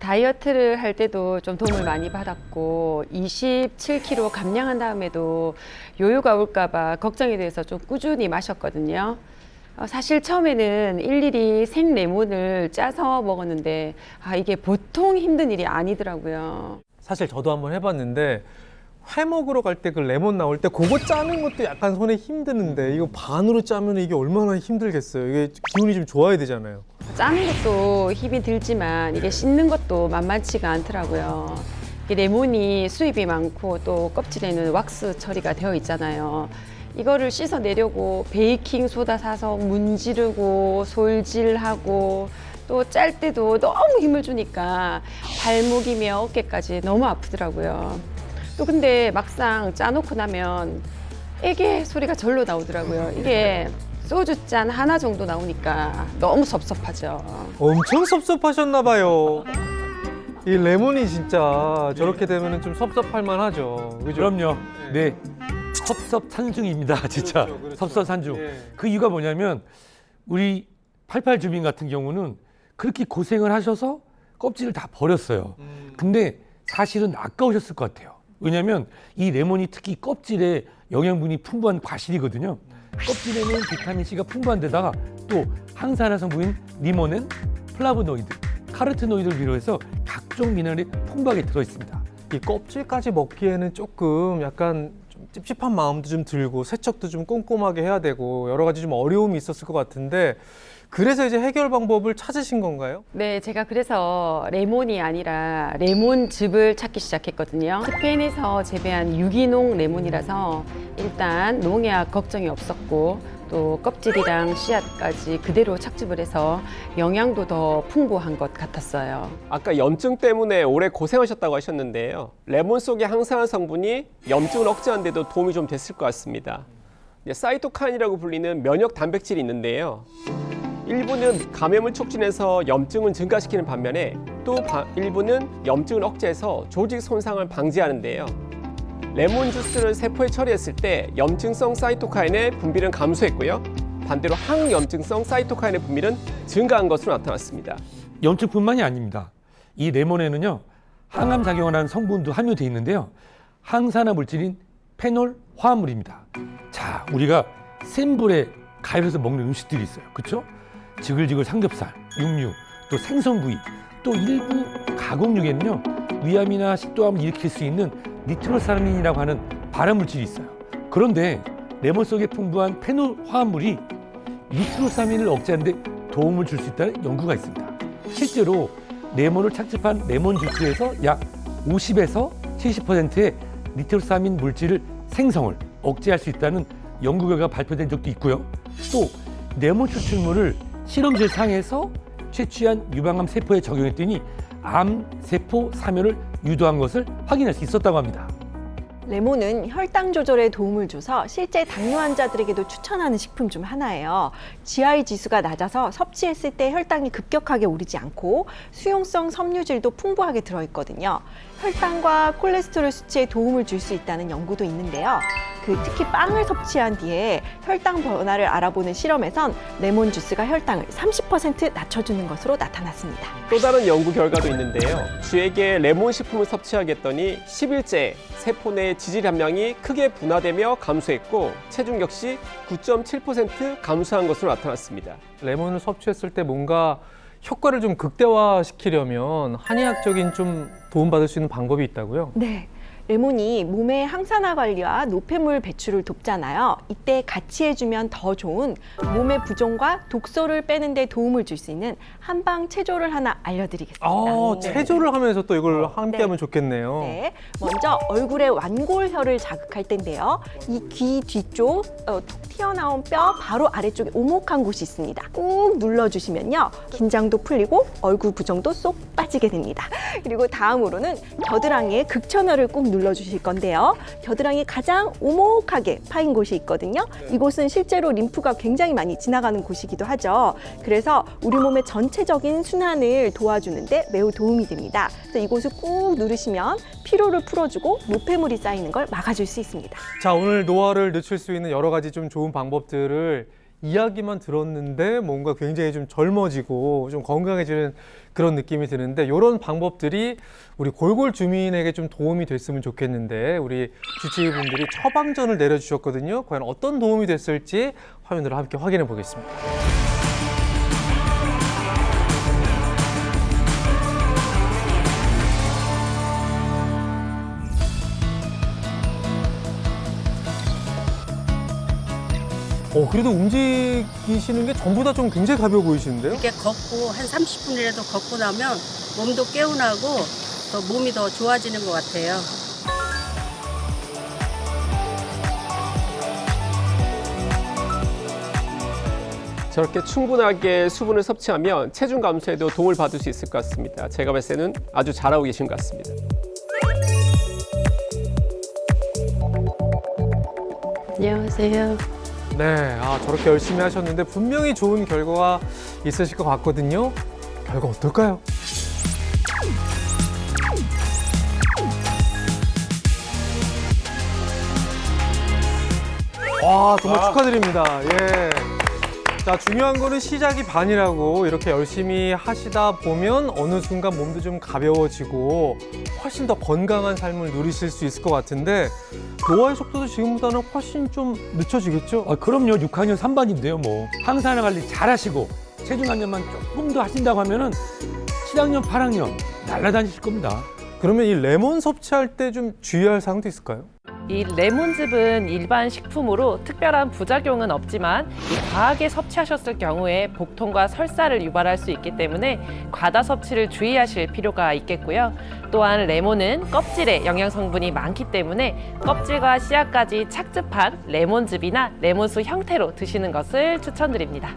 다이어트를 할 때도 좀 도움을 많이 받았고 27kg 감량한 다음에도 요요가 올까봐 걱정이 돼서 좀 꾸준히 마셨거든요. 사실 처음에는 일일이 생레몬을 짜서 먹었는데 이게 보통 힘든 일이 아니더라고요. 사실 저도 한번 해봤는데 회 먹으러 갈 때 그 레몬 나올 때 그거 짜는 것도 약간 손에 힘드는데 이거 반으로 짜면 이게 얼마나 힘들겠어요. 이게 기운이 좀 좋아야 되잖아요. 짜는 것도 힘이 들지만 이게 씻는 것도 만만치가 않더라고요. 이 레몬이 수입이 많고 또 껍질에는 왁스 처리가 되어 있잖아요. 이거를 씻어내려고 베이킹 소다 사서 문지르고 솔질하고 또 짤 때도 너무 힘을 주니까 발목이며 어깨까지 너무 아프더라고요. 또 근데 막상 짜놓고 나면 애게 소리가 절로 나오더라고요. 이게 소주잔 하나 정도 나오니까 너무 섭섭하죠. 엄청 섭섭하셨나 봐요. 이 레몬이 진짜 저렇게 되면 좀 섭섭할 만하죠. 그죠? 그럼요. 네. 섭섭산중입니다. 진짜. 그렇죠. 섭섭산중. 예. 그 이유가 뭐냐면 우리 88 주민 같은 경우는 그렇게 고생을 하셔서 껍질을 다 버렸어요. 근데 사실은 아까우셨을 것 같아요. 왜냐하면 이 레몬이 특히 껍질에 영양분이 풍부한 과실이거든요. 껍질에는 비타민C가 풍부한 데다가 또 항산화 성분인 리모넨, 플라보노이드, 카로티노이드를 비롯해서 각종 미네랄이 풍부하게 들어있습니다. 이 껍질까지 먹기에는 조금 약간 좀 찝찝한 마음도 좀 들고 세척도 좀 꼼꼼하게 해야 되고 여러 가지 좀 어려움이 있었을 것 같은데 그래서 이제 해결 방법을 찾으신 건가요? 네, 제가 그래서 레몬이 아니라 레몬즙을 찾기 시작했거든요. 스페인에서 재배한 유기농 레몬이라서 일단 농약 걱정이 없었고 또 껍질이랑 씨앗까지 그대로 착즙을 해서 영양도 더 풍부한 것 같았어요. 아까 염증 때문에 오래 고생하셨다고 하셨는데요. 레몬 속의 항산화 성분이 염증을 억제하는 데도 도움이 좀 됐을 것 같습니다. 사이토카인이라고 불리는 면역 단백질이 있는데요. 일부는 감염을 촉진해서 염증을 증가시키는 반면에 또 일부는 염증을 억제해서 조직 손상을 방지하는데요. 레몬 주스를 세포에 처리했을 때 염증성 사이토카인의 분비는 감소했고요. 반대로 항염증성 사이토카인의 분비는 증가한 것으로 나타났습니다. 염증뿐만이 아닙니다. 이 레몬에는요, 항암 작용을 하는 성분도 함유되어 있는데요. 항산화 물질인 페놀 화합물입니다. 자, 우리가 센 불에 가열해서 먹는 음식들이 있어요. 그렇죠? 지글지글 삼겹살, 육류, 또 생선 부위, 또 일부 가공육에는요, 위암이나 식도암을 일으킬 수 있는 니트로사민이라고 하는 발암물질이 있어요. 그런데 레몬 속에 풍부한 페놀 화합물이 니트로사민을 억제하는 데 도움을 줄 수 있다는 연구가 있습니다. 실제로 레몬을 착즙한 레몬 주스에서 약 50에서 70%의 니트로사민 물질을 생성을 억제할 수 있다는 연구 결과가 발표된 적도 있고요. 또 레몬 추출물을 실험실 상에서 채취한 유방암 세포에 적용했더니 암 세포 사멸을 유도한 것을 확인할 수 있었다고 합니다. 레몬은 혈당 조절에 도움을 줘서 실제 당뇨 환자들에게도 추천하는 식품 중 하나예요. GI 지수가 낮아서 섭취했을 때 혈당이 급격하게 오르지 않고 수용성 섬유질도 풍부하게 들어있거든요. 혈당과 콜레스테롤 수치에 도움을 줄 수 있다는 연구도 있는데요. 특히 빵을 섭취한 뒤에 혈당 변화를 알아보는 실험에선 레몬 주스가 혈당을 30% 낮춰주는 것으로 나타났습니다. 또 다른 연구 결과도 있는데요. 쥐에게 레몬 식품을 섭취하게 했더니 10일째 세포 내 지질 함량이 크게 분화되며 감소했고 체중 역시 9.7% 감소한 것으로 나타났습니다. 레몬을 섭취했을 때 뭔가 효과를 좀 극대화시키려면 한의학적인 좀 도움받을 수 있는 방법이 있다고요? 네. 레몬이 몸의 항산화 관리와 노폐물 배출을 돕잖아요. 이때 같이 해주면 더 좋은 몸의 부종과 독소를 빼는 데 도움을 줄 수 있는 한방 체조를 하나 알려드리겠습니다. 체조를 하면서 또 이걸 함께 네. 하면 좋겠네요. 네, 먼저 얼굴의 완골혈을 자극할 텐데요. 이 귀 뒤쪽 톡 튀어나온 뼈 바로 아래쪽에 오목한 곳이 있습니다. 꾹 눌러주시면요. 긴장도 풀리고 얼굴 부종도 쏙 빠지게 됩니다. 그리고 다음으로는 겨드랑이의 극천혈을 꾹 눌러주실 건데요. 겨드랑이 가장 오목하게 파인 곳이 있거든요. 이곳은 실제로 림프가 굉장히 많이 지나가는 곳이기도 하죠. 그래서 우리 몸의 전체적인 순환을 도와주는데 매우 도움이 됩니다. 그래서 이곳을 꾹 누르시면 피로를 풀어주고 노폐물이 쌓이는 걸 막아줄 수 있습니다. 자, 오늘 노화를 늦출 수 있는 여러 가지 좀 좋은 방법들을 이야기만 들었는데 뭔가 굉장히 좀 젊어지고 좀 건강해지는 그런 느낌이 드는데 이런 방법들이 우리 골골 주민에게 좀 도움이 됐으면 좋겠는데 우리 주치의분들이 처방전을 내려주셨거든요. 과연 어떤 도움이 됐을지 화면으로 함께 확인해 보겠습니다. 그래도 움직이시는 게 전부 다 좀 굉장히 가벼워 보이시는데요? 이렇게 걷고 한 30분이라도 걷고 나면 몸도 개운하고 더 몸이 더 좋아지는 것 같아요. 저렇게 충분하게 수분을 섭취하면 체중 감소에도 도움을 받을 수 있을 것 같습니다. 제가 봤을 때는 아주 잘하고 계신 것 같습니다. 안녕하세요. 네, 저렇게 열심히 하셨는데 분명히 좋은 결과가 있으실 것 같거든요. 결과 어떨까요? 와, 정말 축하드립니다. 예. 자, 중요한 거는 시작이 반이라고 이렇게 열심히 하시다 보면 어느 순간 몸도 좀 가벼워지고 훨씬 더 건강한 삶을 누리실 수 있을 것 같은데 노화의 속도도 지금보다는 훨씬 좀 늦춰지겠죠? 그럼요. 6학년 3반인데요. 뭐 항산화 관리 잘하시고 체중 감량만 조금 더 하신다고 하면은 7학년, 8학년 날아다니실 겁니다. 그러면 이 레몬 섭취할 때 좀 주의할 사항도 있을까요? 이 레몬즙은 일반 식품으로 특별한 부작용은 없지만 과하게 섭취하셨을 경우에 복통과 설사를 유발할 수 있기 때문에 과다 섭취를 주의하실 필요가 있겠고요. 또한 레몬은 껍질에 영양 성분이 많기 때문에 껍질과 씨앗까지 착즙한 레몬즙이나 레몬수 형태로 드시는 것을 추천드립니다.